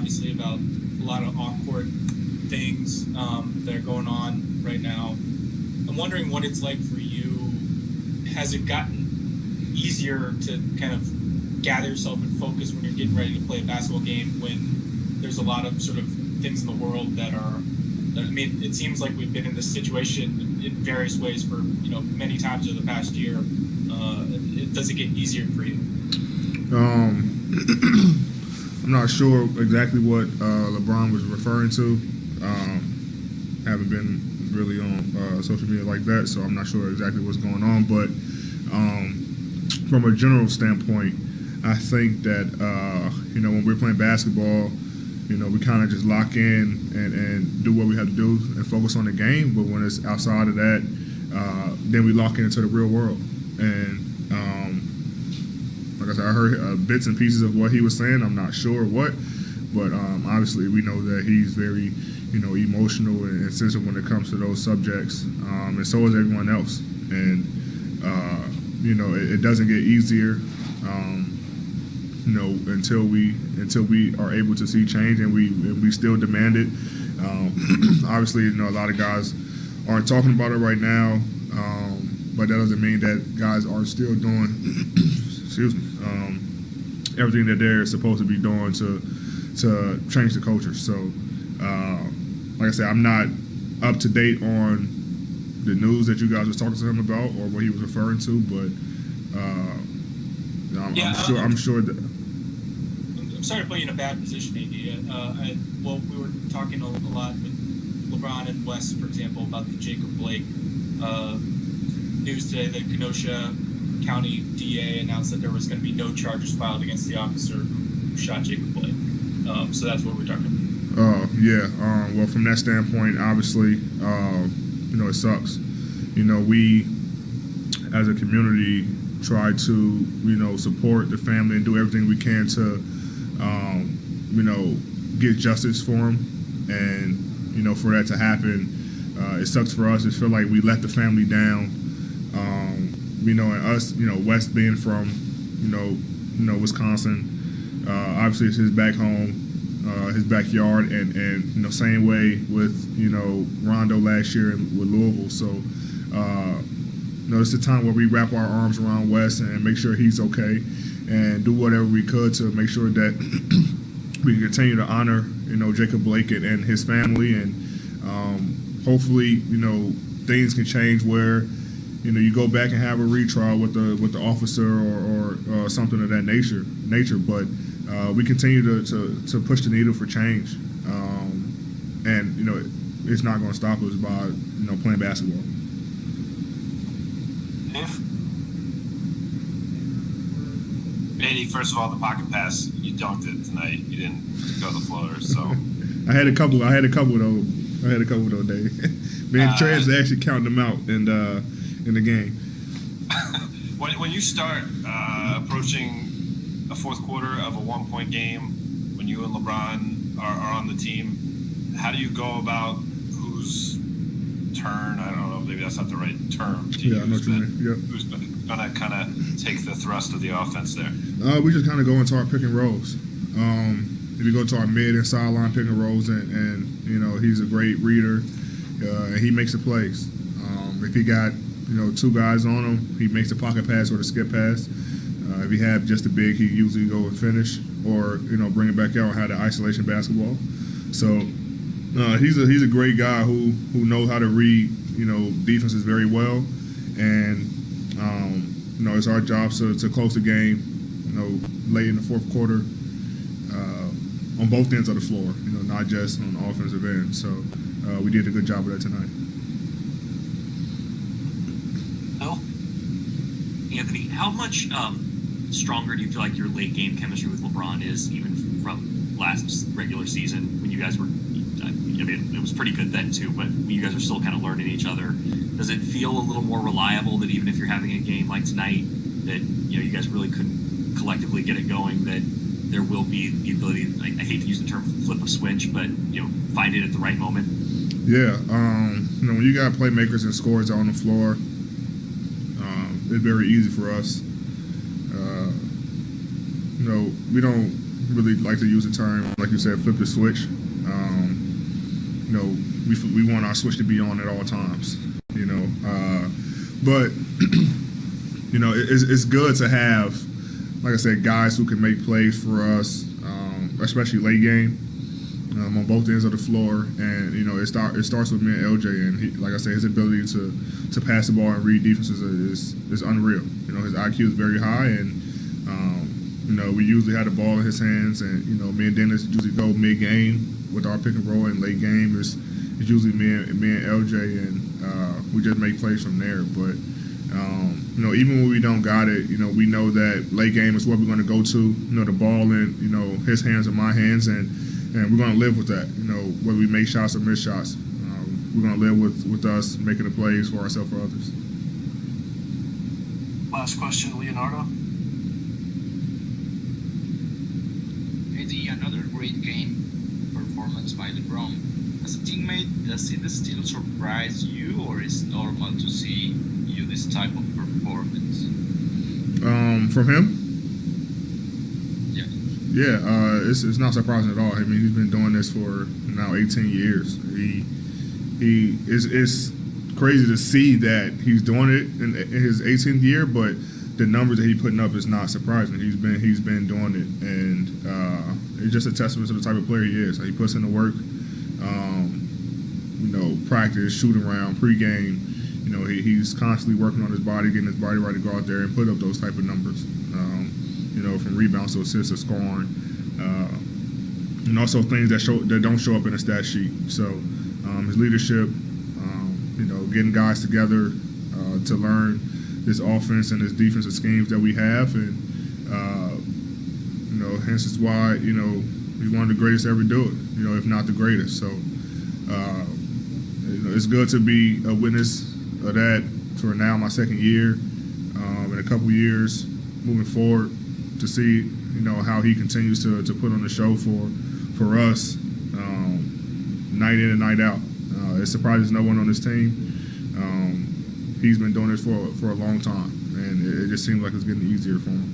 obviously, about a lot of awkward things that are going on right now. I'm wondering what it's like for you. Has it gotten easier to kind of gather yourself and focus when you're getting ready to play a basketball game when there's a lot of sort of things in the world that are, I mean, it seems like we've been in this situation in various ways for, many times over the past year. Does it get easier for you? I'm not sure exactly what LeBron was referring to. Haven't been really on social media like that, so I'm not sure exactly what's going on. But from a general standpoint, I think that when we're playing basketball, we kind of just lock in and do what we have to do and focus on the game. But when it's outside of that, then we lock into the real world. And like I said, I heard bits and pieces of what he was saying. I'm not sure what, but obviously we know that he's very, emotional and sensitive when it comes to those subjects, and so is everyone else. And it doesn't get easier, until we are able to see change, and we still demand it. Obviously, a lot of guys aren't talking about it right now, but that doesn't mean that guys aren't still doing everything that they're supposed to be doing to change the culture. So, like I said, I'm not up to date on the news that you guys was talking to him about or what he was referring to, but I'm sure that. I'm sorry to put you in a bad position, AD. We were talking a lot with LeBron and Wes, for example, about the Jacob Blake news today that Kenosha County DA announced that there was going to be no charges filed against the officer who shot Jacob Blake. So that's what we're talking about. Well, from that standpoint, obviously, it sucks. We, as a community, try to, support the family and do everything we can to, get justice for him. And, for that to happen, it sucks for us. It feels like we let the family down. And us, West being from, Wisconsin, obviously it's his back home. His backyard, and same way with Rondo last year with Louisville. So it's a time where we wrap our arms around Wes and make sure he's okay, and do whatever we could to make sure that we can continue to honor Jacob Blake and his family, and hopefully things can change where you go back and have a retrial with the officer or something of that nature, but. We continue to push the needle for change, and it's not going to stop us by playing basketball. Manny, first of all, the pocket pass, you dunked it tonight. You didn't go to the floater, so. I had a couple of those days. Man, Trey is actually counting them out in the game. When you start approaching a fourth quarter of a 1-point game, when you and LeBron are on the team, how do you go about whose turn? I don't know, maybe that's not the right term to use, I know what you mean. Yep. Who's going to kind of take the thrust of the offense there? We just kind of go into our pick and rolls. If you go to our mid and sideline pick and rolls, and he's a great reader, and he makes the plays. If he got two guys on him, he makes a pocket pass or the skip pass. If he had just a big, he usually go and finish, or bring it back out and have the isolation basketball. So he's a great guy who knows how to read defenses very well, and it's our job to close the game late in the fourth quarter on both ends of the floor, not just on the offensive end. So we did a good job of that tonight. Oh, Anthony, how much stronger do you feel like your late game chemistry with LeBron is, even from last regular season when you guys were, it was pretty good then too, but you guys are still kind of learning each other? Does it feel a little more reliable that even if you're having a game like tonight that you guys really couldn't collectively get it going, that there will be the ability, I hate to use the term flip a switch, but find it at the right moment? Yeah, when you got playmakers and scorers on the floor, it's very easy for us. We don't really like to use the term, like you said, flip the switch. You know, we want our switch to be on at all times. You know, but you know, it's good to have, like I said, guys who can make plays for us, especially late game, on both ends of the floor. And you know, it starts with me and LJ, and he, like I said, his ability to pass the ball and read defenses is unreal. You know, his IQ is very high, and you know, we usually have the ball in his hands, and you know, me and Dennis usually go mid game with our pick and roll, and late game is usually me and LJ, and we just make plays from there. But you know, even when we don't got it, you know, we know that late game is what we're going to go to. You know, the ball in, you know, his hands or my hands, and we're going to live with that. You know, whether we make shots or miss shots, we're going to live with us making the plays for ourselves or others. Last question, Leonardo. Eddie, another great game performance by LeBron. As a teammate, does it still surprise you, or is it normal to see you this type of performance? From him? Yeah. Yeah, it's not surprising at all. I mean, he's been doing this for now 18 years. It's crazy to see that he's doing it in his 18th year, but the numbers that he's putting up is not surprising. He's been doing it, and it's just a testament to the type of player he is. He puts in the work. You know, practice, shoot around, pregame. You know, he's constantly working on his body, getting his body right to go out there and put up those type of numbers. You know, from rebounds to assists to scoring, and also things that don't show up in a stat sheet. So his leadership, you know, getting guys together to learn this offense and this defensive schemes that we have, and you know, hence is why, you know, he's one of the greatest to ever do it. You know, if not the greatest. So you know, it's good to be a witness of that for now my second year, in a couple years moving forward, to see, you know, how he continues to put on the show for us, night in and night out. It surprises no one on this team. He's been doing this for a long time, and it just seems like it's getting easier for him.